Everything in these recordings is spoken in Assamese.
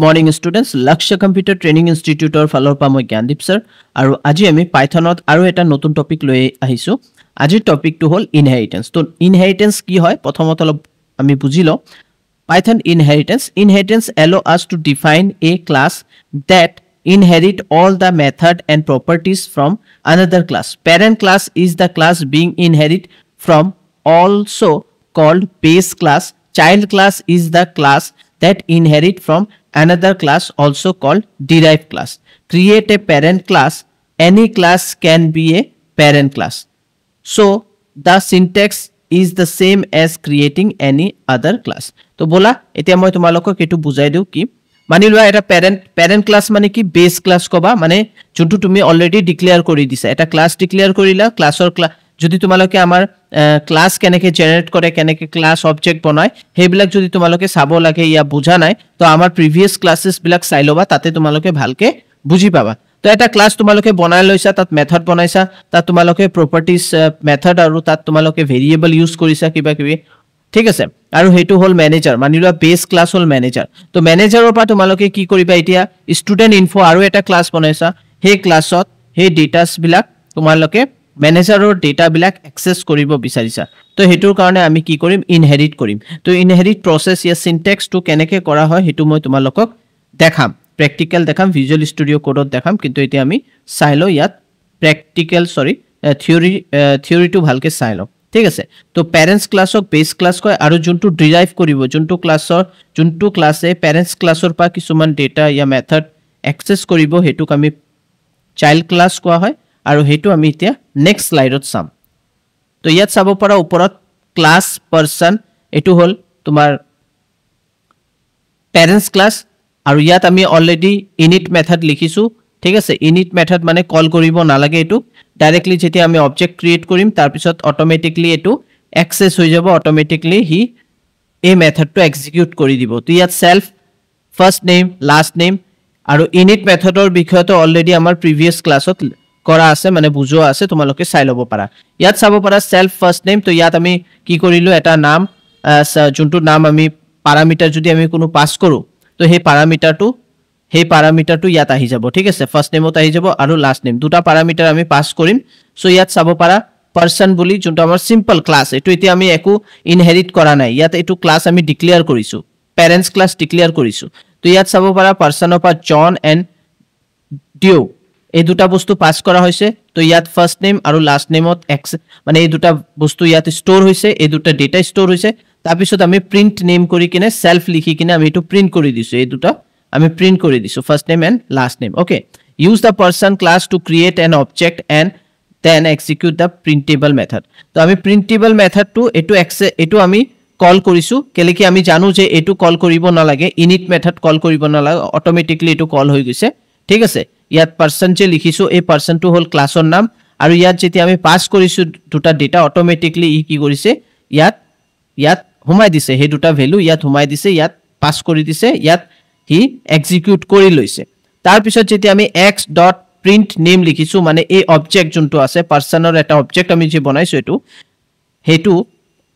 মৰ্নিং ষ্টুডেন্টস লক্ষ্য কম্পিউটাৰ ট্ৰেইনিং ইনষ্টিটিউটৰ ফালৰ পৰা মই জ্ঞানদীপ স্যাৰ আৰু আজি আমি পাইথনত আৰু এটা নতুন টপিক লৈ আহিছো আজিৰ টপিকটো হ'ল ইনহেৰিটেন্স তো ইনহেৰিটেন্স কি হয় প্ৰথমত অলপ আমি বুজি লওঁ Python inheritance allow us to define a class that inherit all the method and properties from another class parent class is the class being inherit from also called base class child class is the class that inherit from another class also called derived class create a parent class any class can be a parent class so the syntax is the same as creating any other class तो बोला এতিয়া মই তোমালোকক এটু বুজাই দিও কি মানি লোৱা এটা parent class মানে কি base class কবা মানে যোনটো তুমি অলৰেডি ডিক্লেয়াৰ কৰি দিছা এটা ক্লাস ডিক্লেয়াৰ কৰিলা ক্লাসৰ যদি তোমালোকে আমাৰ ক্লাস কেনেকে জেনাৰেট কৰে কেনেকে ক্লাস অবজেক্ট বনায় হেবিলাক যদি তোমালোকে চাব লাগে ইয়া বুজা নাই তো আমাৰ প্ৰিভিয়াস ক্লাसेस বিলাক চাই লবা তাতে তোমালোকে ভালকে বুজি পাবা তো এটা ক্লাস তোমালোকে বনাই লৈছা তাত মেথড বনাইছা তাত তোমালোকে প্ৰপাৰ্টিজ মেথড আৰু তাত তোমালোকে ভেৰিয়েবল ইউজ কৰিছা কিবা কিবি ঠিক আছে আৰু হেতু হল ম্যানেজাৰ মানিলোৱা বেস ক্লাস হল ম্যানেজাৰ তো ম্যানেজাৰৰ পৰা তোমালোকে কি কৰিবা এতিয়া ষ্টুডেন্ট ইনফো আৰু এটা ক্লাস বনাইছা হে ক্লাসত হে ডেটাস বিলাক তোমালোকে ম্যানেজাৰৰ ডেটা বিলাক অ্যাক্সেস কৰিব বিচাৰিছা তো হেতুৰ কাৰণে আমি কি কৰিম ইনহেৰিট কৰিম তো ইনহেৰিট প্ৰসেস ইয়া সিনট্যাক্স টু কেনেকে কৰা হয় হেতু মই তোমালোকক দেখাম প্ৰ্যাকটিক্যাল দেখাম ভিজুয়াল স্টুডিও কোডত দেখাম কিন্তু এতিয়া আমি চাই ল ইয়াত প্ৰ্যাকটিক্যাল থিওৰি টু ভালকে চাই ল ঠিক আছে তো প্যাৰেন্টস ক্লাসক বেস ক্লাস কয় আৰু যোনটো ডিৰাইভ কৰিব যোনটো ক্লাসে প্যাৰেন্টস ক্লাসৰ পৰা কিছুমান ডেটা ইয়া মেথড অ্যাক্সেস কৰিব হেতুক আমি চাইল্ড ক্লাস কোৱা হয় আৰু হেতু আমি এতিয়া নেক্সট স্লাইডত চাম তো ইয়াত চাব পৰা ওপৰত ক্লাস পাৰসন এটু হল তোমাৰ প্যাৰেন্টস ক্লাস আৰু ইয়াত আমি অলৰেডি ইনিট মেথড লিখিছো ঠিক আছে ইনিট মেথড মানে কল কৰিব নালাগে এটু ডাইৰেক্টলি যেতিয়া আমি অবজেক্ট ক্ৰিয়েট কৰিম তাৰ পিছত অটোমেটিক্যালি এটু অ্যাক্সেস হৈ যাব অটোমেটিক্যালি হি এই মেথডটো এক্সিকিউট কৰি দিব তো ইয়াত self first name last name আৰু ইনিট মেথডৰ বিষয়টো অলৰেডি আমাৰ প্ৰিভিয়াস ক্লাছত কৰা আছে মানে বুজোৱা আছে তোমালোকে চাই লব পাৰা ইয়াত চাব পাৰা সেলফ ফাৰ্স্ট নেম তো ইয়াত আমি কি কৰিলো এটা নাম যোনটো নাম আমি প্যাৰামিটাৰ যদি আমি কোনো পাস কৰো তো সেই প্যাৰামিটাৰটো ইয়াত আহি যাব ঠিক আছে ফাৰ্স্ট নেমত আহি যাব আৰু লাস্ট নেম দুটা প্যাৰামিটাৰ আমি পাস কৰিম সো ইয়াত চাব পাৰা পাৰসন বুলি যোনটো আমাৰ সিম্পল ক্লাস এটো এতিয়া আমি একো ইনহেৰিট কৰা নাই ইয়াত এটো ক্লাস আমি ডিক্লেয়াৰ কৰিছো প্যাৰেন্টস ক্লাস ডিক্লেয়াৰ কৰিছো তো ইয়াত চাব পাৰা পাৰসনৰ পৰা জন এন্ড ডিও এই দুটা বস্তু পাস কৰা হৈছে তো ইয়াত ফাৰ্স্ট নেম আৰু লাস্ট নেমত এক্স মানে এই দুটা বস্তু ইয়াত ষ্টৰ হৈছে এই দুটা ডেটা ষ্টৰ হৈছে তাৰ পিছত আমি প্ৰিন্ট নেম কৰি কিনে সেলফ লিখি কিনে আমি এটো প্ৰিন্ট কৰি দিছো এই দুটা আমি প্ৰিন্ট কৰি দিছো first name and last name okay use the person class to create an object and then execute the printable method তো আমি প্ৰিন্টেবল মেথডটো এটো আমি কল কৰিছো কেলে কি আমি জানো যে এটো কল কৰিব নালাগে ইনিট মেথড কল কৰিব নালাগে অটোমেটিক্যালি এটো কল হৈ গৈছে ঠিক আছে ইয়াত পাৰসন যে লিখিছো এই পাৰসনটো হল ক্লাসৰ নাম আৰু ইয়াত যেতিয়া আমি পাস কৰিছো দুটা ডেটা অটোমেটিক্যালি ই কি কৰিছে ইয়াত হুমাই দিছে হে দুটা ভ্যালু ইয়াত হুমাই দিছে ইয়াত পাস কৰি দিছে ইয়াত হি এক্সিকিউট কৰি লৈছে তাৰ পিছত যেতিয়া আমি x.print name লিখিছো মানে এই অবজেক্ট যোনটো আছে পাৰসনৰ এটা অবজেক্ট আমি যে বনাইছো এটো হেতু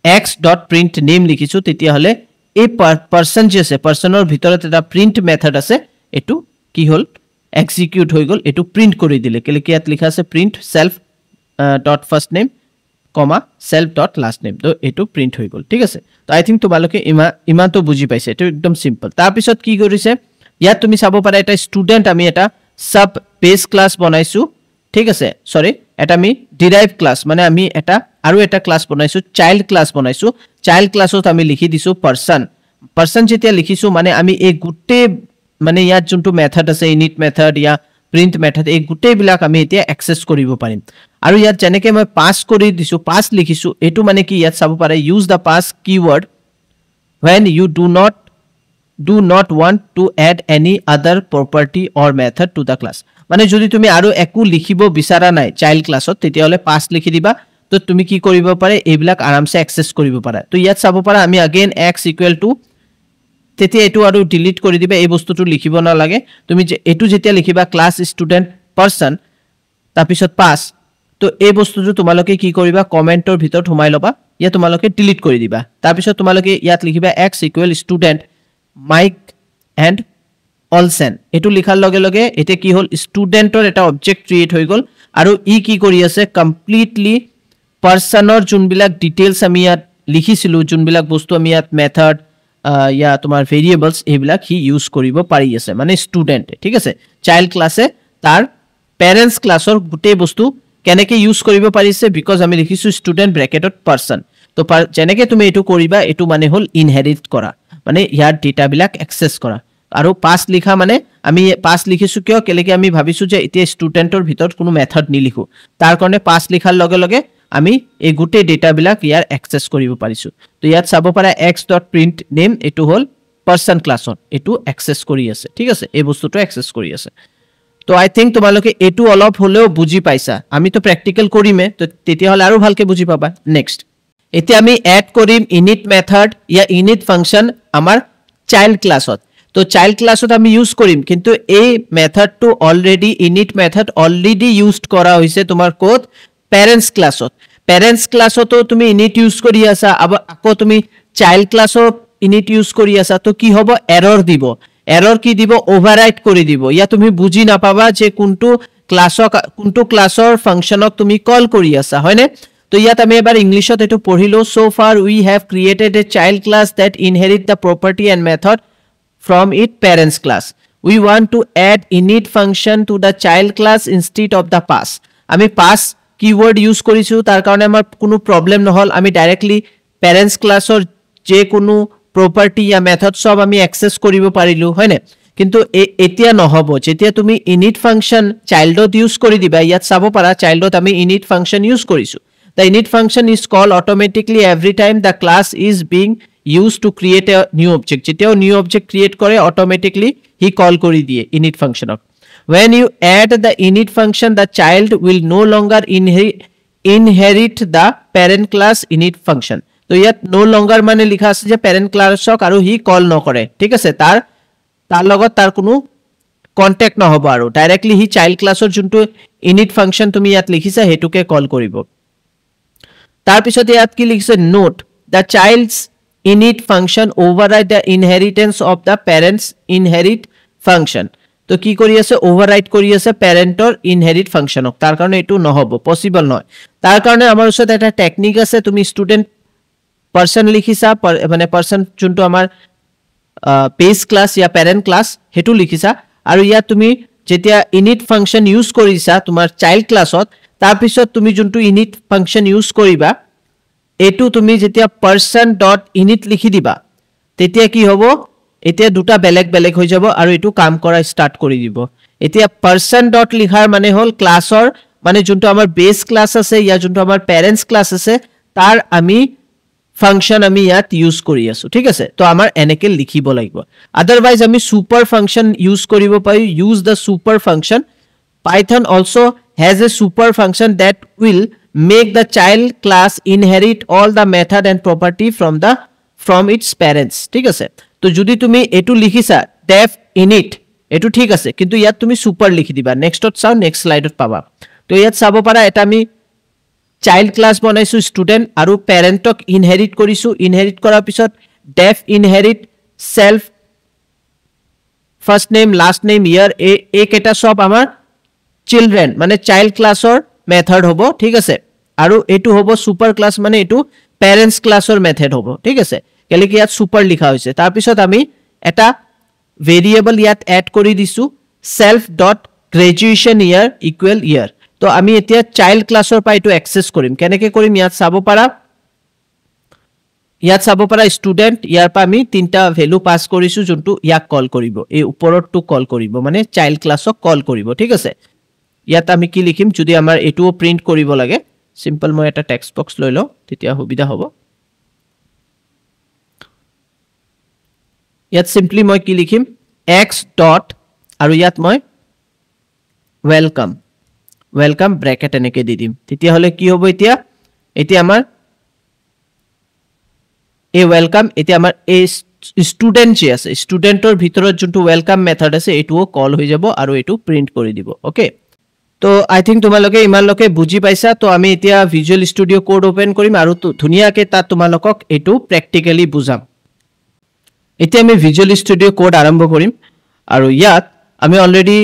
x.print name লিখিছো তেতিয়া হলে এই পারসন যে আছে পাৰসনৰ ভিতৰত এটা প্ৰিন্ট মেথড আছে এটো কি হল এক্সিকিউট হৈ গল এটো প্ৰিন্ট কৰি দিলে কেলে কি ইয়াত লিখা আছে print self dot first name comma self dot last name তো এটো প্ৰিন্ট হৈ গল ঠিক আছে তো আই থিংক তোমালোকে ইমান তো বুজি পাইছে এটো একদম সিম্পল তাৰ পিছত কি কৰিছে ইয়াত তুমি চাব পাৰা এটা স্টুডেন্ট আমি এটা সাব বেস ক্লাস বনাইছো ঠিক আছে সৰি এটা আমি ডিৰাইভ ক্লাস মানে আমি এটা ক্লাস বনাইছো চাইল্ড ক্লাস বনাইছো চাইল্ড ক্লাসত আমি লিখি দিছো পারসন যেতিয়া লিখিছো মানে আমি এই গুটে মানে ইয়াত যোনটো মেথড আছে ইনিট মেথড ইয়া প্ৰিন্ট মেথড এই গুটে বিলাক আমি এতিয়া অ্যাক্সেস কৰিব পাৰিম আৰু ইয়াত যেনেকৈ মই পাস কৰি দিছো পাস লিখিছো এটো মানে কি ইয়াত চাব পাৰা use the pass keyword when you do not want to add any other property or method to the class মানে যদি তুমি আৰু একো লিখিব বিচাৰা নাই চাইল্ড ক্লাসত তেতিয়া হলে পাস লিখি দিবা তো তুমি কি কৰিব পাৰে এইবিলাক আৰামসে অ্যাক্সেস কৰিব পাৰা তো ইয়াত চাব পাৰা আমি अगेन x = তেতিয়া এটো আৰু ডিলিট কৰি দিবা এই বস্তুটো লিখিব না লাগে তুমি এটো যেতিয়া লিখিবা ক্লাস স্টুডেন্ট পারসন তাৰ পিছত পাস তো এই বস্তুটো তোমালোকে কি কৰিবা কমেন্টৰ ভিতৰত হুমাই লবা ইয়া তোমালোকে ডিলিট কৰি দিবা তাৰ পিছত তোমালোকে ইয়াত লিখিবা x = student mic and Olsen এটু লিখাৰ লগে লগে এতে কি হল ষ্টুডেন্টৰ এটা অবজেক্ট ক্ৰিয়েট হৈ গল আৰু ই কি কৰি আছে কমপ্লিটলি পাৰ্সনৰ যোনবিলাক ডিটেইলছ আমি ইয়াত লিখিছিলো যোনবিলাক বস্তু আমি ইয়াত মেথড ইয়া তোমাৰ ভেৰিয়েবলছ এইবিলাক হি ইউজ কৰিব পাৰি আছে মানে ষ্টুডেন্ট ঠিক আছে চাইল্ড ক্লাছে তাৰ পেৰেন্টস ক্লাছৰ গুটেই বস্তু কেনেকে ইউজ কৰিব পাৰিছে বিকজ আমি লিখিছো ষ্টুডেন্ট ব্ৰেকেটত পাৰ্সন তো যেনেকে তুমি এটু কৰিবা এটু মানে হল ইনহেৰিট কৰা মানে ইয়াৰ ডেটা বিলাক এক্সেস কৰা আৰু পাস লিখা মানে আমি পাস লিখিছো কিয় কেলেকে আমি ভাবিছো যে এতিয়া ষ্টুডেন্টৰ ভিতৰত কোনো মেথড নিলিখো তাৰ কাৰণে পাস লিখাৰ লগে লগে আমি এই গুটে ডেটা বিলাক ইয়াৰ এক্সেস কৰিব পাৰিছো তো ইয়াত চাব পাৰা x.printName এটু হল পাৰ্সন ক্লাছত এটু এক্সেস কৰি আছে ঠিক আছে এই বস্তুটো এক্সেস কৰি আছে তো আই থিংক তোমালোকে এটু অলপ হলেও বুজি পাইছা আমি তো প্ৰ্যাকটিক্যাল কৰিমে তো তেতিয়া হল আৰু ভালকে বুজি পাবা নেক্সট এতিয়া আমি এড কৰিম init মেথড ইয়া init ফাংচন আমাৰ চাইল্ড ক্লাছত তো চাইল্ড ক্লাছত আমি ইউজ কৰিম কিন্তু এই মেথডটো already init method already used কৰা হৈছে তোমাৰ কোড পেৰেন্টস ক্লাছতো তুমি init ইউজ কৰি আছা আকৌ তুমি চাইল্ড ক্লাছত init ইউজ কৰি আছা তো কি হ'ব এৰৰ দিব এৰৰ কি দিব ওভাৰৰাইট কৰি দিব ইয়া তুমি বুজি নাপাবা যে কোনটো ক্লাছৰ ফাংচনক তুমি কল কৰি আছা হয়নে তো ইয়াত আমি এবাৰ ইংলিশত এটো পঢ়িলো so far we have created a child class that inherit the property and method from its parents class we want to add init function to the child class instead of the pass আমি pass keyword use কৰিছো তাৰ কাৰণে আমাৰ কোনো প্ৰবলেম নহল আমি ডাইৰেক্টলি parents classৰ যে কোনো property या method সব আমি access কৰিব পাৰিলো হয়নে কিন্তু এতিয়া নহব যেতিয়া তুমি init function childত use কৰি দিবা ইয়াত চাব পাৰা childত আমি init function use কৰিছো the init function is called automatically every time the class is being used to create a new object যেতিয়া new object create কৰে automatically he call কৰি দিয়ে init function when you add the init function the child will no longer inherit the parent class init function তো ইয়াত no longer মানে লিখা আছে যে parent classক আৰু হি কল নকৰে ঠিক আছে তাৰ লগত তাৰ কোনো কন্টাক্ট নহব আৰু ডাইৰেক্টলি হি চাইল্ড ক্লাছৰ যোনটো init function তুমি ইয়াত লিখিছা হেতুকে কল কৰিব তাৰ পিছত ইয়াত কি লিখিছে note the child's init function override the inheritance of the parents inherit function তো কি কৰি আছে ওভাৰৰাইট কৰি আছে প্যাৰেন্টৰ ইনহেৰিট ফাংচনক তাৰ কাৰণে এটো নহব পসিবল নহয় তাৰ কাৰণে আমাৰ ওচৰত এটা টেকনিক আছে তুমি ষ্টুডেন্ট পাৰ্সন লিখিছা মানে পাৰ্সন যোনটো আমাৰ বেস ক্লাস या প্যাৰেন্ট ক্লাস হেতু লিখিছা আৰু ইয়াত তুমি যেতিয়া init ফাংচন ইউজ কৰিছা তোমাৰ চাইল্ড ক্লাছত তাৰ পিছত তুমি যোনটো init ফাংচন ইউজ কৰিবা এটু তুমি যেতিয়া person.init লিখি দিবা তেতিয়া কি হ'ব এতিয়া দুটা বেলেগ হৈ যাব আৰু এটু কাম কৰা স্টাৰ্ট কৰি দিব এতিয়া person. লিখাৰ মানে হল ক্লাছৰ মানে যোনটো আমাৰ বেস ক্লাস আছে या যোনটো আমাৰ প্যাৰেন্টস ক্লাস আছে তাৰ আমি ফাংশন আমি ইয়াত ইউজ কৰি আছো ঠিক আছে তো আমাৰ এনেকে লিখিব লাগিব আদাৰৱাইজ আমি সুপাৰ ফাংশন ইউজ কৰিব পাৰি use the super function python also has a super function that will make the child class inherit all the method and property from its parents ঠিক আছে তো যদি তুমি এটু লিখিছা def init এটু ঠিক আছে কিন্তু ইয়াত তুমি সুপাৰ লিখি দিবা নেক্সটত চাও নেক্সট স্লাইডত পাবা তো ইয়াত চাব পাৰা এটা আমি চাইল্ড ক্লাস বনাইছো স্টুডেন্ট আৰু প্যাৰেন্টক ইনহেৰিট কৰিছো ইনহেৰিট কৰাৰ পিছত def inherit self first name last name year এই কেটা সব আমাৰ চিলড্ৰেন মানে চাইল্ড ক্লাছৰ মেথড হ'ব ঠিক আছে আৰু এটু হ'ব সুপাৰ ক্লাস মানে এটু প্যাৰেন্টস ক্লাছৰ মেথড হ'ব ঠিক আছে কেলে কি ইয়াত সুপাৰ লিখা হৈছে তাৰ পিছত আমি এটা ভেৰিয়েবল ইয়াত এড কৰি দিছো self.graduation year equal year তো আমি এতিয়া চাইল্ড ক্লাছৰ পাই এটু এক্সেস কৰিম কেনেকে কৰিম ইয়াত চাব পাৰা স্টুডেন্ট ইয়াৰ পা আমি তিনটা ভ্যালু পাস কৰিছো যোনটো ইয়াক কল কৰিব এই ওপৰৰটো কল কৰিব মানে চাইল্ড ক্লাছক কল কৰিব ঠিক আছে ইয়াত আমি কি লিখিম যদি আমাৰ এটুও প্ৰিন্ট কৰিব লাগে সিম্পল মই এটা টেক্সট বক্স লৈ লও তেতিয়া সুবিধা হ'ব ইয়াত সিম্পলি মই কি লিখিম x ডট আৰু ইয়াত মই ওয়েলকাম ব্ৰ্যাকেট এনেকে দি দিম তেতিয়া হলে কি হ'ব এতিয়া আমাৰ এই ওয়েলকাম এতিয়া আমাৰ এই স্টুডেন্ট যে আছে স্টুডেন্টৰ ভিতৰত যোনটো ওয়েলকাম মেথড আছে এটুও কল হৈ যাব আৰু এটু প্ৰিন্ট কৰি দিব ওকে তো আই থিংক তোমালোকে ইমানলৈকে বুজি পাইছা তো আমি এতিয়া ভিজুৱেল ষ্টুডিও কোড ওপেন কৰিম আৰু ধুনিয়াকে তাত তোমালোকক এটু প্ৰ্যাকটিক্যালি বুজাম এতিয়া আমি ভিজুৱেল ষ্টুডিও কোড আৰম্ভ কৰিম আৰু ইয়াত আমি অলৰেডি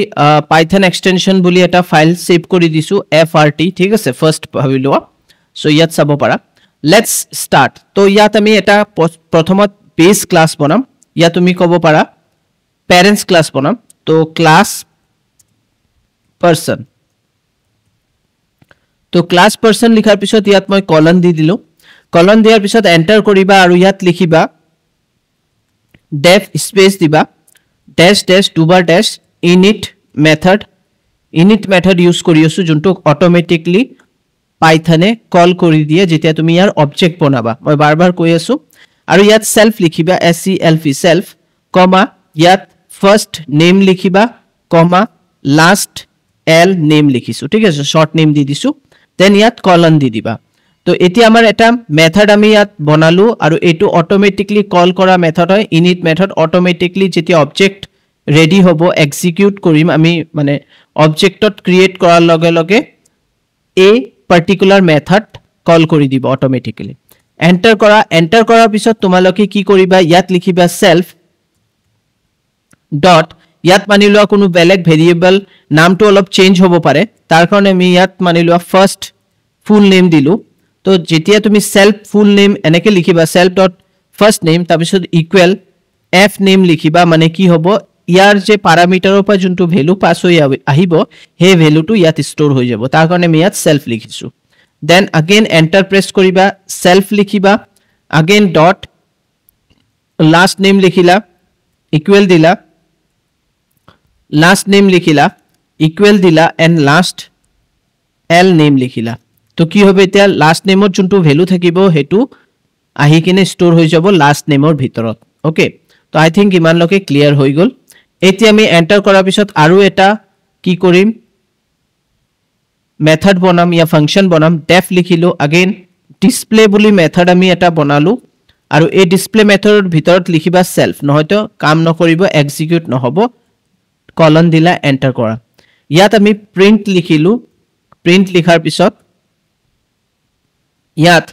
পাইথন এক্সটেনশন বুলি এটা ফাইল সেভ কৰি দিছো FRT ঠিক আছে ফাৰ্স্ট ভাবি লোৱা সো ইয়াত চাব পাৰা লেটস স্টাৰ্ট তো ইয়াত আমি এটা প্ৰথমত বেস ক্লাস বনাম ইয়া তুমি কব পাৰা পেৰেন্টস ক্লাস বনাম তো ক্লাস পাৰসন তো ক্লাস পাৰসন লিখাৰ পিছত ইয়াত মই কলন দি দিলো কলন দিয়াৰ পিছত এন্টাৰ কৰিবা আৰু ইয়াত লিখিবা def স্পেস দিবা ড্যাশ ড্যাশ দুবাৰ ড্যাশ init method ইউজ কৰি আছো যোনটো অটোমেটিকলি পাইথনে কল কৰি দিয়ে যেতিয়া তুমি ইয়াৰ অবজেক্ট বনাবা মই বাৰবাৰ কৈ আছো আৰু ইয়াত সেলফ লিখিবা self কমা ইয়াত ফার্স্ট নেম লিখিবা কমা লাস্ট l নেম লিখিছো ঠিক আছে শর্ট নেম দি দিছো দেন ইয়াত কলন দি দিবা তো এতিয়া আমাৰ এটা মেথড আমি ইয়াত বনালো আৰু এটো অটোমেটিকলি কল কৰা মেথড হয় init মেথড অটোমেটিকলি যেতিয়া অবজেক্ট ৰেডি হ'ব এক্সিকিউট কৰিম আমি মানে অবজেক্টত ক্ৰিয়েট কৰাৰ লগে লগে এই পাৰ্টিকুলাৰ মেথড কল কৰি দিব অটোমেটিকলি এন্টাৰ কৰাৰ পিছত তোমালোকে কি কৰিবা ইয়াত লিখিবা সেলফ ডট ইয়াত মানি লোৱা কোনো বেলেগ ভেৰিয়েবল নামটো অলপ চেঞ্জ হ'ব পাৰে তাৰ কাৰণে আমি ইয়াত মানি লোৱা ফাৰ্স্ট ফুল নেম দিলো তো যেতিয়া তুমি সেলফ ফুল নেম এনেকে লিখিবা সেলফ ডট ফার্স্ট নেম তাৰ পিছত ইকুৱেল f নেম লিখিবা মানে কি হ'ব ইয়াৰ যে প্যাৰামিটাৰৰ পৰা যোনটো ভ্যালু পাস হৈ আহিব হে ভ্যালুটো ইয়াত ষ্টৰ হৈ যাব তাৰ কাৰণে আমি ইয়াত সেলফ লিখিছো দেন अगेन এন্টাৰ প্ৰেছ কৰিবা সেলফ লিখিবা अगेन ডট লাস্ট নেম লিখিলা ইকুৱেল দিলা লাস্ট নেম লিখিলা ইকুৱেল দিলা এন্ড লাস্ট l নেম লিখিলা তো কি হবে এতিয়া লাস্ট নেমৰ যোনটো ভ্যালু থাকিব হেতু আহি কিনে ষ্টৰ হৈ যাব লাস্ট নেমৰ ভিতৰত ওকে তো আই থিংক ইমান লকে ক্লিয়াৰ হৈ গল এতিয়া আমি এন্টাৰ কৰাৰ পিছত আৰু এটা কি কৰিম মেথড বনাম ইয়া ফাংশন বনাম def লিখিলো अगेन ডিসপ্লে বুলি মেথড আমি এটা বনালো আৰু এই ডিসপ্লে মেথডৰ ভিতৰত লিখিবা সেলফ নহয়তো কাম নকৰিব এক্সিকিউট নহব কলন দিলা এন্টাৰ কৰা ইয়াত আমি প্ৰিন্ট লিখিলো প্ৰিন্ট লিখাৰ পিছত ইয়াত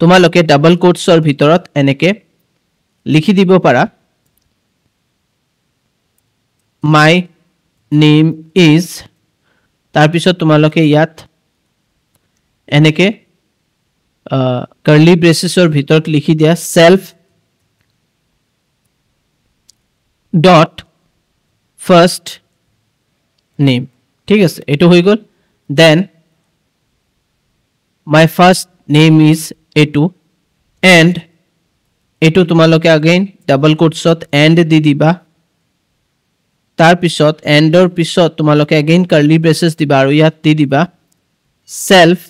তোমালোকে ডাবল কোটছৰ ভিতৰত এনেকে লিখি দিব পাৰা my name is তাৰ পিছত তোমালোকে ইয়াত এনেকে কাৰ্লি ব্ৰেসেসৰ ভিতৰত লিখি দিয়া self dot first name ঠিক আছে এটো হৈ গল then my first name is etu and etu তোমালোকে again double quotes to and দি দিবা তাৰ পিছত এন্ডৰ পিছত তোমালোকে अगेन কাৰ্লি ব্ৰেসেস দিবা আৰু ইয়াত দি দিবা self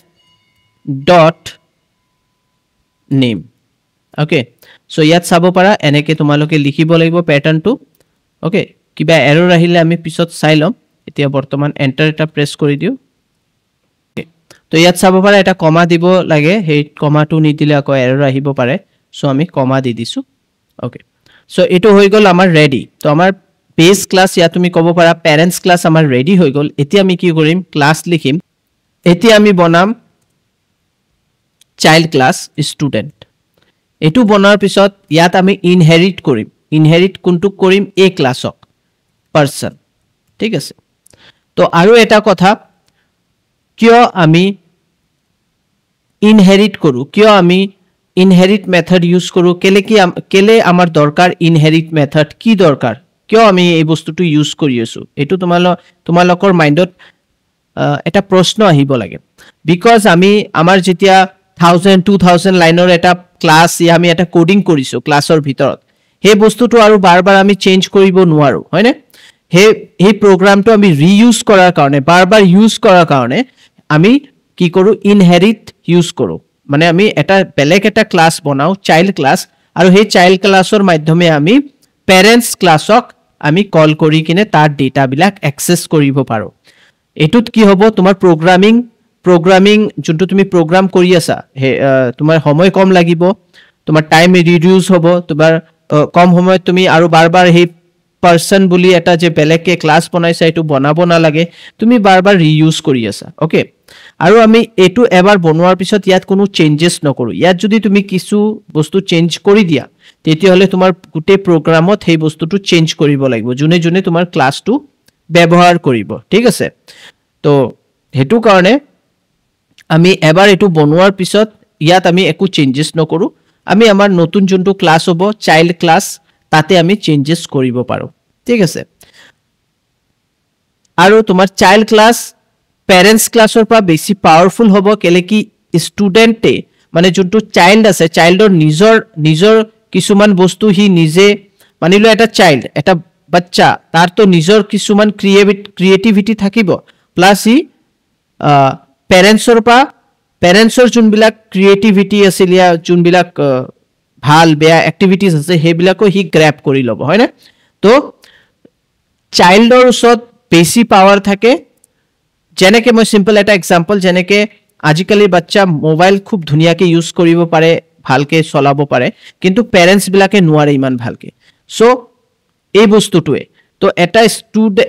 dot name okay so ইয়াত চাব পাৰা এনেকে তোমালোকে লিখিব লাগিব প্যাটাৰ্নটো ওকে কিবা এৰৰ আহিলে আমি পিছত চাই লম এতিয়া বৰ্তমান এন্টাৰ এটা প্ৰেছ কৰি দিও তো ইয়াত চাব পাৰা এটা কমা দিব লাগে হেই কমাটো নিদিলে আকৌ এৰৰ আহিব পাৰে সো আমি কমা দি দিছো ওকে সো এটো হৈ গল আমাৰ ৰেডি তো আমাৰ বেস ক্লাস ইয়া তুমি কব পাৰা প্যাৰেন্টস ক্লাস আমাৰ ৰেডি হৈ গল এতিয়া আমি কি কৰিম ক্লাস লিখিম এতিয়া আমি বনাম চাইল্ড ক্লাস স্টুডেন্ট এটু বনাৰ পিছত ইয়াত আমি ইনহেৰিট কৰিম ইনহেৰিট কোনটো কৰিম এ ক্লাসক পাৰসন ঠিক আছে তো আৰু এটা কথা কিয় আমি ইনহেৰিট কৰো কিয় আমি ইনহেৰিট মেথড ইউজ কৰো কেলে আমাৰ দৰকাৰ ইনহেৰিট মেথড কি দৰকাৰ কিয় আমি এই বস্তুটো ইউজ কৰি আছো এটো তোমালোকৰ মাইন্ডত এটা প্ৰশ্ন আহিব লাগে বিকজ আমি আমাৰ যেতিয়া 1000 2000 লাইনৰ এটা ক্লাস ইয়া আমি এটা কোডিং কৰিছো ক্লাসৰ ভিতৰত হে বস্তুটো আৰু বাৰবাৰ আমি চেঞ্জ কৰিব নোৱাৰো হয়নে হে প্ৰগ্ৰামটো আমি ৰিইউজ কৰাৰ কাৰণে বাৰবাৰ ইউজ কৰাৰ কাৰণে আমি কি কৰো ইনহেৰিট ইউজ কৰো মানে আমি এটা বেলেগ এটা ক্লাস বনাও চাইল্ড ক্লাস আৰু হে চাইল্ড ক্লাসৰ মাধ্যমে আমি প্যাৰেন্টস ক্লাসক আমি কল কৰি কিনে তাৰ ডেটা বিলাক অ্যাক্সেস কৰিব পাৰো এটুত কি হ'ব তোমাৰ প্ৰোগ্ৰামিং যোনটো তুমি প্ৰোগ্ৰাম কৰি আছা তোমাৰ সময় কম লাগিব তোমাৰ টাইম ৰিডিউস হ'ব তোমাৰ কম সময়ত তুমি আৰু বাৰবাৰ হে পারসন বুলি এটা যে বেলেগকে ক্লাস বনাইছা এটো বনাব না লাগে তুমি বাৰবাৰ ৰিইউজ কৰি আছা ওকে আৰু আমি এটো এবাৰ বনোৱাৰ পিছত ইয়াত কোনো চেঞ্জেস নকৰো ইয়াত যদি তুমি কিছু বস্তু চেঞ্জ কৰি দিয়া তেতিয়া হলে তোমাৰ গুটে প্ৰগ্ৰামত সেই বস্তুটো চেঞ্জ কৰিব লাগিব জুনে জুনে তোমাৰ ক্লাসটো ব্যৱহাৰ কৰিব ঠিক আছে তো হেতু কাৰণে আমি এবাৰ এটো বনোৱাৰ পিছত ইয়াত আমি একো চেঞ্জেস নকৰো আমি আমাৰ নতুন যোনটো ক্লাস হ'ব চাইল্ড ক্লাস তাতে আমি চেঞ্জেস কৰিব পাৰো ঠিক আছে আৰু তোমাৰ চাইল্ড ক্লাস পেৰেন্টস ক্লাসৰ পৰা বেছি পাৱাৰফুল হ'ব কেলে কি ষ্টুডেন্টে মানে যোনটো চাইল্ড আছে চাইল্ডৰ নিজৰ কিছুমান বস্তু হি নিজে মানিলো এটা চাইল্ড এটা বাচ্চা তাৰ তো নিজৰ কিছুমান ক্ৰিয়েটিভিটি থাকিব প্লাস হি পেৰেন্টছৰ যোনবিলাক ক্ৰিয়েটিভিটি আছিল ইয়া যোনবিলাক ভাল বেয়া এক্টিভিটিজ আছে হেবিলাকো হি গ্ৰ্যাব কৰি লব হয় না তো চাইল্ডৰ ওচৰত বেছি পাৱাৰ থাকে যেনেকে মই সিম্পল এটা এক্সাম্পল যেনেকে আজিকালি বাচ্চা মোবাইল খুব ধুনিয়াকে ইউজ কৰিব পাৰে ভালকে চলাব পাৰে কিন্তু পেৰেন্টস বিলাকে নোৱাৰে ইমান ভালকে সো এই বস্তুটোৱে তো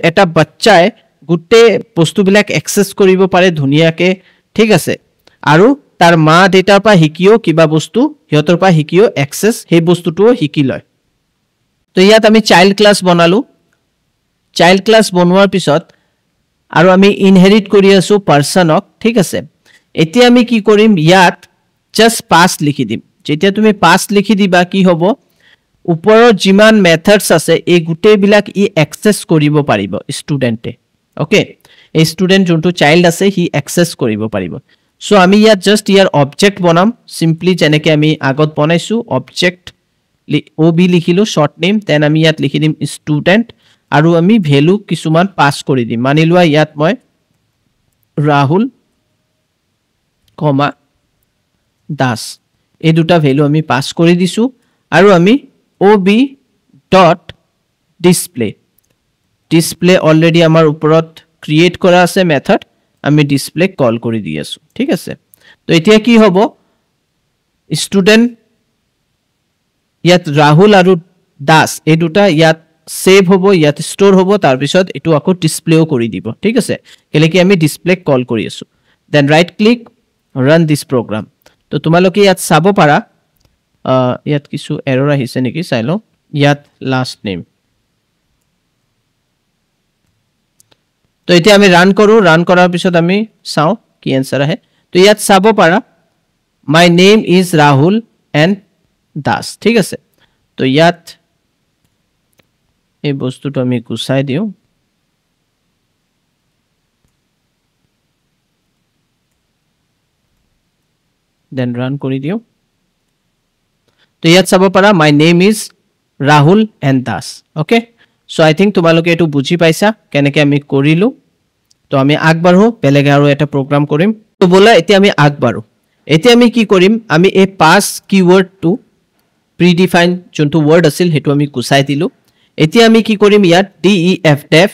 এটা বাচ্চাই গুটে বস্তুবিলাক এক্সেস কৰিব পাৰে ধুনিয়াকে ঠিক আছে আৰু তাৰ মা ডেটাৰ পৰা হিকিও কিবা বস্তু হিয়তৰ পৰা হিকিও এক্সেস হে বস্তুটো হিকি লয় তো ইয়াত আমি চাইল্ড ক্লাস বনালো চাইল্ড ক্লাস বনোৱাৰ পিছত আৰু আমি ইনহেৰিট কৰি আছো পাৰসনক ঠিক আছে এতিয়া আমি কি কৰিম ইয়াত জাস্ট পাস লিখি দিম যেতিয়া তুমি পাস লিখি দিবা কি হ'ব ওপৰৰ জিমান মেথডস আছে এই গুটে বিলাক ই এক্সেস কৰিব পাৰিব ষ্টুডেন্টে ওকে এই ষ্টুডেন্ট যোনটো চাইল্ড আছে হি এক্সেস কৰিব পাৰিব সো আমি ইয়াত জাস্ট ইয়াৰ অবজেক্ট বনাম সিম্পলি যেনেকে আমি আগত বনাইছো অবজেক্ট ob লিখিলো শর্ট নেম দেন আমি ইয়াত লিখি দিম ষ্টুডেন্ট আৰু আমি ভ্যালু কিছুমান পাস কৰি দিম মানি লোৱা ইয়াত মই ৰাহুল কমা দাস এই দুটা ভ্যালু আমি পাস কৰি দিছো আৰু আমি ob ডট ডিসপ্লে অলৰেডি আমাৰ ওপৰত ক্ৰিয়েট কৰা আছে মেথড আমি ডিসপ্লে কল কৰি দি আছো ঠিক আছে তো এতিয়া কি হ'ব ষ্টুডেন্ট ইয়াত ৰাহুল আৰু দাস এই দুটা ইয়াত সেভ হ'ব ইয়াত ষ্টৰ হ'ব তাৰ পিছত এটো আকৌ ডিসপ্লেও কৰি দিব ঠিক আছে কেলে কি আমি ডিসপ্লে কল কৰি আছো then right click run this program তো তোমালোকে ইয়াত চাব পাৰা ইয়াত কিছু এৰৰ আহিছে নেকি চাইলো ইয়াত লাষ্ট নেম তো এতিয়া আমি ৰান কৰাৰ পিছত আমি চাও কি আনসাৰ আহে তো ইয়াত চাব পাৰা my name is Rahul and Das ঠিক আছে তো ইয়াত এই বস্তুটো আমি গুছাই দিও দেন ৰান কৰি দিও তো ইয়াত চাব পাৰা my name is Rahul and Das okay so I think তোমালোকে এটো বুজি পাইছা কেনেকে আমি কৰিলো তো আমি আগবাঢ়ো বেলেগ আৰু এটা প্ৰগ্ৰাম কৰিম তো বলা এতিয়া আমি আগবাঢ়ো এতিয়া আমি কি কৰিম আমি এই পাস কিৱৰ্ড টু প্ৰিডিফাইন যোনটো ওয়াৰ্ড আছিল হেতু আমি গুছাই দিলো এতিয়া আমি কি কৰিম ইয়াত def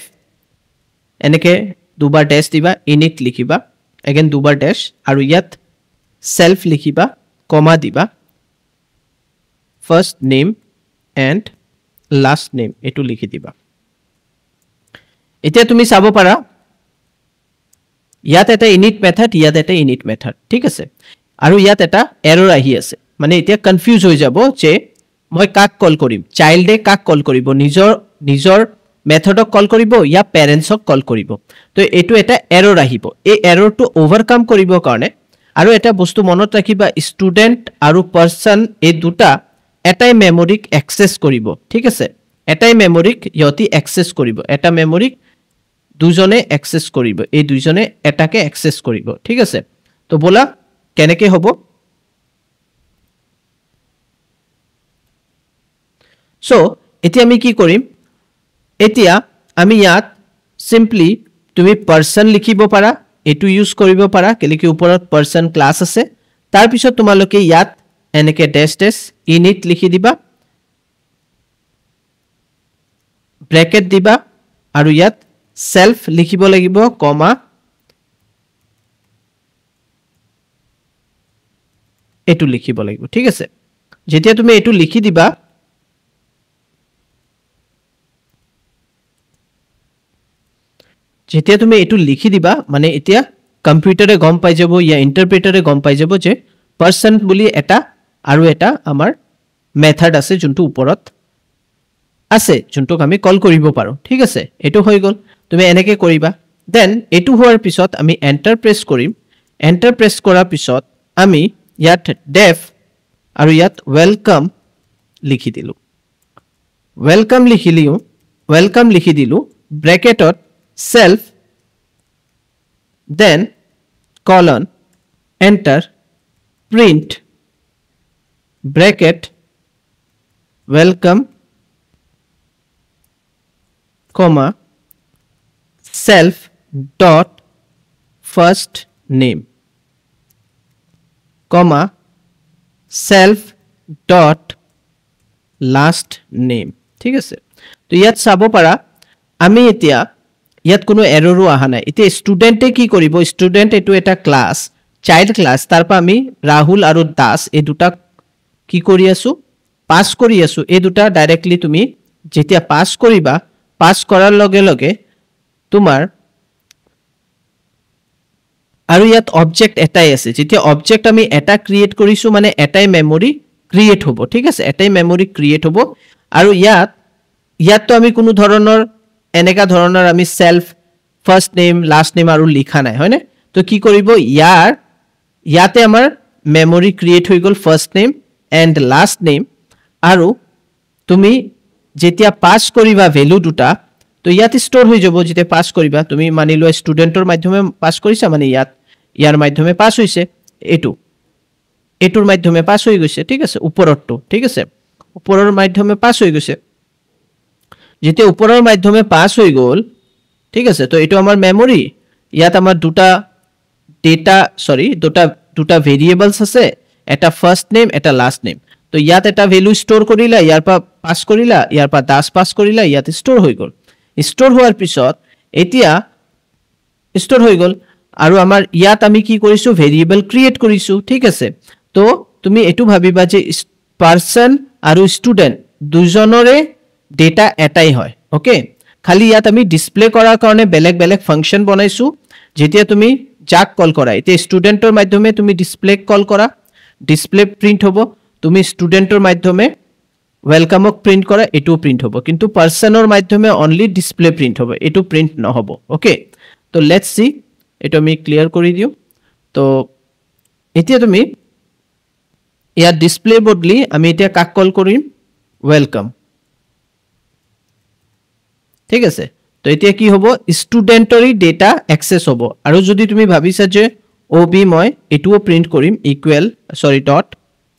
এনেকে দুবাৰ ড্যাশ দিবা init লিখিবা again দুবাৰ ড্যাশ আৰু ইয়াত self লিখিবা কমা দিবা first name and last name এটো লিখি দিবা এতিয়া তুমি চাব পাৰা ইয়াত এটা init মেথড ইয়াত এটা init মেথড ঠিক আছে আৰু ইয়াত এটা এৰৰ আহি আছে মানে এতিয়া কনফিউজ হৈ যাব যে মই কাক কল কৰিম চাইল্ডে কাক কল কৰিব নিজৰ মেথডক কল কৰিব ইয়া পেৰেন্টছক কল কৰিব তো এটো এটা এৰৰ আহিব এই এৰৰটো ওভাৰকাম কৰিব কাৰণে আৰু এটা বস্তু মনত ৰাখিবা ষ্টুডেন্ট আৰু পাৰসন এই দুটা এটাই মেমৰিক এক্সেস কৰিব ঠিক আছে এটাই মেমৰিক ইয়তি এক্সেস কৰিব এটা মেমৰিক দুজনে এক্সেস কৰিব এই দুজনে এটাকে এক্সেস কৰিব ঠিক আছে তো বলা কেনেকে হ'ব সো এতিয়া আমি কি কৰিম এতিয়া আমি ইয়াত সিম্পলি তুমি পাৰসন লিখিব পাৰা এটো ইউজ কৰিব পাৰা কেলে কি ওপৰত পাৰসন ক্লাস আছে তাৰ পিছত তোমালোকে ইয়াত এনেকে ড্যাশ ড্যাশ init লিখি দিবা ব্ৰ্যাকেট দিবা আৰু ইয়াত সেলফ লিখিব লাগিব কমা এটো লিখিব লাগিব ঠিক আছে যেতিয়া তুমি এটো লিখি দিবা যেতিয়া তুমি এটো লিখি দিবা মানে এতিয়া কম্পিউটাৰে গম পাই যাব ইয়া ইন্টাৰপ্ৰেটাৰে গম পাই যাব যে পাৰ্সন বুলি এটা আৰু এটা আমাৰ মেথড আছে যোনটো ওপৰত আছে যোনটোক আমি কল কৰিব পাৰো ঠিক আছে এটো হৈ গল তুমি এনেকে কৰিবা দেন এটো হোৱাৰ পিছত আমি এন্টাৰ প্ৰেছ কৰিম এন্টাৰ প্ৰেছ কৰাৰ পিছত আমি ইয়াত ডেফ আৰু ইয়াত ওয়েলকাম লিখি দিলো ওয়েলকাম লিখি দিলো ব্ৰেকেটত self then colon enter print bracket welcome comma self dot first name comma self dot last name ঠিক আছে তো ইয়াত চাব পাৰা আমি এতিয়া ইয়াত কোনো এৰৰো আহা নাই এতিয়া ষ্টুডেন্টে কি কৰিব ষ্টুডেন্ট এটো এটা ক্লাস চাইল্ড ক্লাস তাৰপা আমি ৰাহুল আৰু দাস এই দুটা কি কৰি আছো পাস কৰি আছো এই দুটা ডাইৰেক্টলি তুমি যেতিয়া পাস কৰিবা পাস কৰাৰ লগে লগে তোমাৰ আৰু ইয়াত অবজেক্ট এটাই আছে যেতিয়া অবজেক্ট আমি এটা ক্ৰিয়েট কৰিছো মানে এটাই মেমৰি ক্ৰিয়েট হ'ব ঠিক আছে এটাই মেমৰি ক্ৰিয়েট হ'ব আৰু ইয়াত তো আমি কোনো ধৰণৰ এনেকা ধৰণৰ আমি self first name last name আৰু লিখা নাই হয়নে তো কি কৰিব ইয়াতে আমাৰ মেমৰি ক্ৰিয়েট হৈ গল first name and last name আৰু তুমি যেতিয়া পাস কৰিবা ভ্যালু দুটা তো ইয়াতে স্টোৰ হৈ যাব যেতিয়া পাস কৰিবা তুমি মানি লোৱা ষ্টুডেন্টৰ মাধ্যমে পাস কৰিছা মানে ইয়াৰ মাধ্যমে পাস হৈছে এটোৰ মাধ্যমে পাস হৈ গৈছে ঠিক আছে ওপৰৰটো ঠিক আছে ওপৰৰ মাধ্যমে পাস হৈ গৈছে যেতিয়া ওপৰৰ মাধ্যমে পাস হৈ গল ঠিক আছে তো এটো আমাৰ মেমৰি ইয়াত আমাৰ দুটা ভেৰিয়েবলস আছে এটা ফাৰ্স্ট নেম এটা লাস্ট নেম তো ইয়াত এটা ভ্যালু স্টোৰ কৰিলা ইয়াৰ পা পাস কৰিলা ইয়াৰ পা দাস পাস কৰিলা ইয়াতে স্টোৰ হৈ গল স্টোৰ হোৱাৰ পিছত এতিয়া স্টোৰ হৈ গল আৰু আমাৰ ইয়াত আমি কি কৰিছো ভেৰিয়েবল ক্ৰিয়েট কৰিছো ঠিক আছে তো তুমি এটো ভাবিবা যে পাৰসন আৰু ষ্টুডেন্ট দুজনৰে ডেটা এটাই হয় ওকে খালি ইয়াত আমি ডিসপ্লে কৰাৰ কাৰণে বেলেগ ফাংচন বনাইছো যেতিয়া তুমি যাক কল কৰা এতিয়া ষ্টুডেন্টৰ মাধ্যমে তুমি ডিসপ্লে কল কৰা ডিসপ্লে প্ৰিন্ট হ'ব তুমি ষ্টুডেন্টৰ মাধ্যমে ওয়েলকামক প্ৰিন্ট কৰা এটো প্ৰিন্ট হ'ব কিন্তু পাৰসনৰ মাধ্যমে অনলি ডিসপ্লে প্ৰিন্ট হ'ব এটো প্ৰিন্ট নহব ওকে তো লেটস সি এটো আমি ক্লিয়াৰ কৰি দিও তো এতিয়া তুমি ইয়াত ডিসপ্লে বদলি আমি এতিয়া কাক কল কৰিম ওয়েলকাম ঠিক আছে তো এতিয়া কি হ'ব ষ্টুডেন্টৰি ডেটা অ্যাক্সেস হ'ব আৰু যদি তুমি ভাবিছা যে ওবি মই এটোও প্ৰিন্ট কৰিম ইকুৱেল সৰি ডট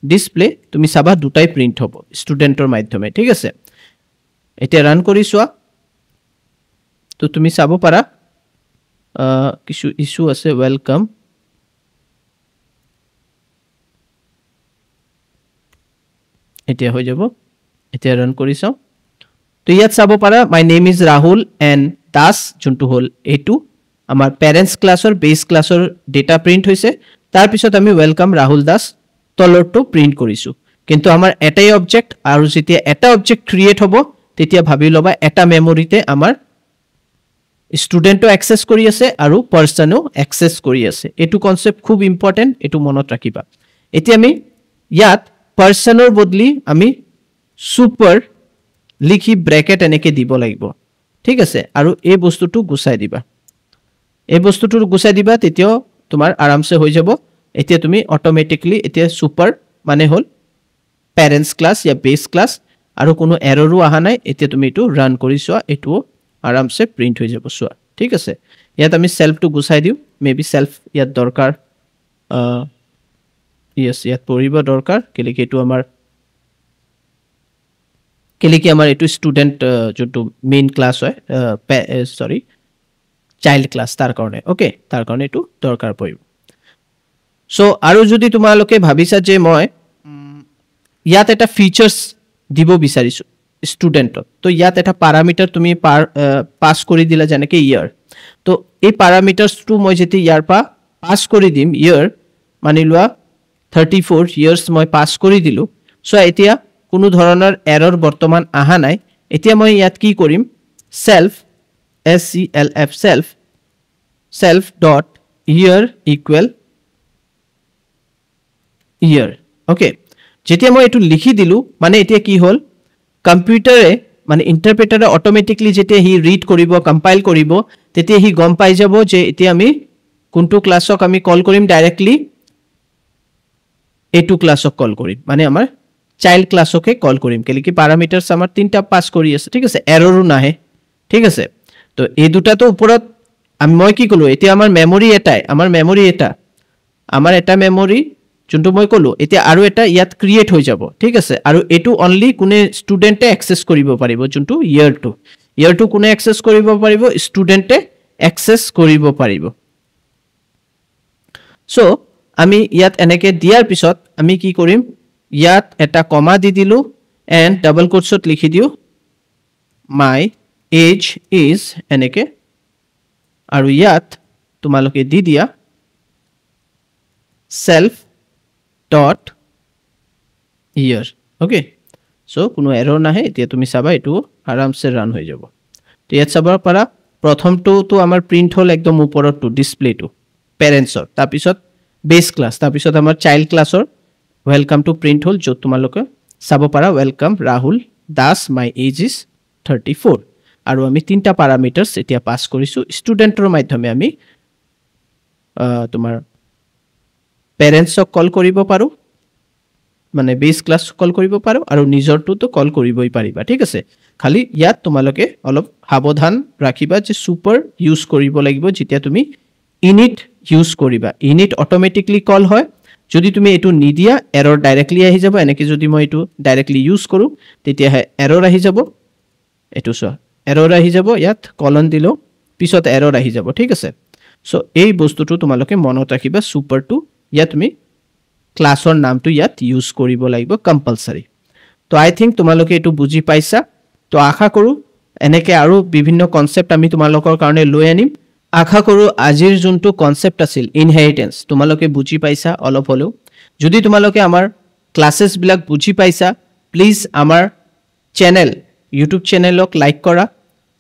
ডিসপ্লে তুমি চাবা দুটাই প্ৰিন্ট হ'ব ষ্টুডেন্টৰ মাধ্যমে ঠিক আছে এতিয়া ৰান কৰি চোৱা তো তুমি চাব পাৰা কিছু ইস্যু আছে ওয়েলকাম এতিয়া হৈ যাব এতিয়া ৰান কৰি চাও তো ইয়াত চাব পাৰা my name is Rahul and Das যোনটো হল এটু আমাৰ পেৰেন্টস ক্লাছৰ বেস ক্লাছৰ ডেটা প্ৰিন্ট হৈছে তাৰ পিছত আমি ওয়েলকাম ৰাহুল দাস তলৰটো প্ৰিন্ট কৰিছো কিন্তু আমাৰ এটাই অবজেক্ট আৰু যেতিয়া এটা অবজেক্ট ক্ৰিয়েট হ'ব তেতিয়া ভাবি লবা এটা মেমৰিতে আমাৰ ষ্টুডেন্টও অ্যাক্সেস কৰি আছে আৰু পাৰসনও অ্যাক্সেস কৰি আছে এটু কনসেপ্ট খুব ইম্পৰ্টেন্ট এটু মনত ৰাখিবা এতিয়া আমি ইয়াত পাৰসনৰ বদলি আমি সুপাৰ লিখি ব্ৰেকেট এনেকে দিব লাগিব ঠিক আছে আৰু এই বস্তুটো গুছাই দিবা তেতিয়া তোমাৰ আৰামছে হৈ যাব এতিয়া তুমি অটোমেটিকলি এতিয়া সুপাৰ মানে হল পেৰেন্টস ক্লাস या বেস ক্লাস আৰু কোনো এৰৰো আহা নাই এতিয়া তুমি এটো ৰান কৰি চোৱা এটো আৰামছে প্ৰিন্ট হৈ যাব চোৱা ঠিক আছে ইয়াত আমি সেলফটো গুছাই দিও মেবি সেলফ ইয়াত দৰকাৰ ইয়েস ইয়াত পৰিব দৰকাৰ কেলেকি এটো আমাৰ এটো স্টুডেন্ট যোনটো মেইন ক্লাস হয় সৰি চাইল্ড ক্লাস তাৰ কাৰণে ওকে তাৰ কাৰণে এটো দৰকাৰ পৰিব সো আৰু যদি তোমালোকে ভাবিছা যে মই ইয়াত এটা ফিচাৰ্স দিব বিচাৰিছো স্টুডেন্টত তো ইয়াত এটা প্যাৰামিটাৰ তুমি পাস কৰি দিলা যেনেকে ইয়াৰ তো এই প্যাৰামিটাৰটো মই যেতি ইয়াৰ পা পাস কৰি দিম ইয়াৰ মানি লোৱা 34 ইয়াৰ্স মই পাস কৰি দিলো সো এতিয়া কোনো ধৰণৰ এৰৰ বৰ্তমান আহা নাই এতিয়া মই ইয়াত কি কৰিম self self dot year equal year. Okay, যেতিয়া মই এটো লিখি দিলু মানে এতিয়া কি হল কম্পিউটারে মানে ইন্টারপ্রেটারে অটোমেটিক্যালি যেতিয়া হি রিড করিব কম্পাইল করিব তেতিয়া হি গম পাই যাব যে এতিয়া আমি কোনটো ক্লাসক আমি কল করিম ডাইরেক্টলি এটু ক্লাসক কল করিম মানে আমার চাইল্ড ক্লাসকে কল করিম কেলে কি প্যারামিটারস আমার তিনটা পাস করি আছে ঠিক আছে এররও নাহে ঠিক আছে তো এই দুটা তো উপরত আমি মই কি কলো এতিয়া আমার মেমরি এটাই আমার মেমরি এটা মেমরি যোনটো মই কলো এতিয়া আৰু এটা ইয়াত ক্ৰিয়েট হৈ যাব ঠিক আছে আৰু এটু অনলি কোনে ষ্টুডেন্টে অ্যাক্সেস কৰিব পাৰিব যোনটো ইয়াৰ টু কোনে অ্যাক্সেস কৰিব পাৰিব ষ্টুডেন্টে অ্যাক্সেস কৰিব পাৰিব সো আমি ইয়াত এনেকে দিয়াৰ পিছত আমি কি কৰিম ইয়াত এটা কমা দি দিলু এন্ড ডাবল কোটছত লিখি দিও মাই এজ ইজ এনেকে আৰু ইয়াত তোমালোকে দি দিয়া self dot year okay so কোনো error নাহে এতিয়া তুমি চাবা এটো আরামসে রান হৈ যাব তো ইয়াত চাবৰ পৰা প্ৰথমটো তো আমাৰ প্ৰিন্ট হল একদম ওপৰত টু ডিসপ্লে টু প্যাৰেন্টছৰ তাৰ পিছত বেস ক্লাস তাৰ পিছত আমাৰ চাইল্ড ক্লাসৰ ওয়েলকাম টু প্ৰিন্ট হল যত তোমালোকে চাব পাৰা welcome Rahul Das my age is 34 আৰু আমি তিনটা প্যাৰামিটাৰস এতিয়া পাস কৰিছো ষ্টুডেন্টৰ মাধ্যমে আমি তোমাৰ প্যাৰেন্টছক কল কৰিব পাৰো মানে বেস ক্লাস কল কৰিব পাৰো আৰু নিজৰটো তো কল কৰিবই পাৰিবা ঠিক আছে খালি ইয়াত তোমালোকে অলপ সাৱধান ৰাখিবা যে সুপাৰ ইউজ কৰিব লাগিব যেতিয়া তুমি ইনিট ইউজ কৰিবা ইনিট অটোমেটিক্যালি কল হয় যদি তুমি এটো নিদিয়া এৰৰ ডাইৰেক্টলি আহি যাব এনেকে যদি মই এটো ডাইৰেক্টলি ইউজ কৰো তেতিয়া এরর আহি যাব এটো সো এরর আহি যাব ইয়াত কলন দিলো পিছত এরর আহি যাব ঠিক আছে সো এই বস্তুটো তোমালোকে মনত ৰাখিবা সুপাৰ টু ইয়াত তুমি ক্লাসৰ নামটো ইয়াত ইউজ কৰিব লাগিব কম্পালসৰি তো আই থিংক তোমালোকে এটো বুজি পাইছা তো আশা কৰো এনেকে আৰু বিভিন্ন কনসেপ্ট আমি তোমালোকৰ কাৰণে লৈ আনিম আশা কৰো আজিৰ যোনটো কনসেপ্ট আছিল ইনহেৰিটেন্স তোমালোকে বুজি পাইছা অলপ হলো যদি তোমালোকে আমাৰ ক্লাसेस বিলাক বুজি পাইছা প্লিজ আমাৰ চ্যানেল ইউটিউব চ্যানেলক লাইক কৰা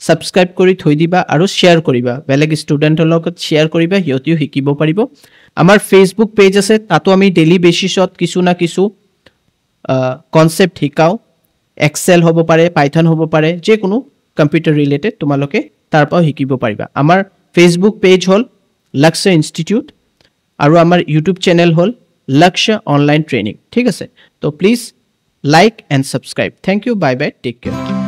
সাবস্ক্ৰাইব কৰি থৈ দিবা আৰু শেয়াৰ কৰিবা বেলেগ ষ্টুডেন্টৰ লগত শেয়াৰ কৰিবা হিয়তিও শিকিব পাৰিব আমাৰ ফেসবুক পেজ আছে তাতো আমি ডেইলি বেসিছত কিছু না কিছু কনসেপ্ট শিকাও এক্সেল হ'ব পাৰে পাইথন হ'ব পাৰে যে কোনো কম্পিউটাৰ ৰিলেটেড তোমালোকে তাৰপাও শিকিব পাৰিবা আমাৰ ফেসবুক পেজ হল লক্ষ্য ইনষ্টিটিউট আৰু আমাৰ ইউটিউব চ্যানেল হল লক্ষ্য অনলাইন ট্ৰেইনিং ঠিক আছে তো please like and subscribe thank you bye bye take care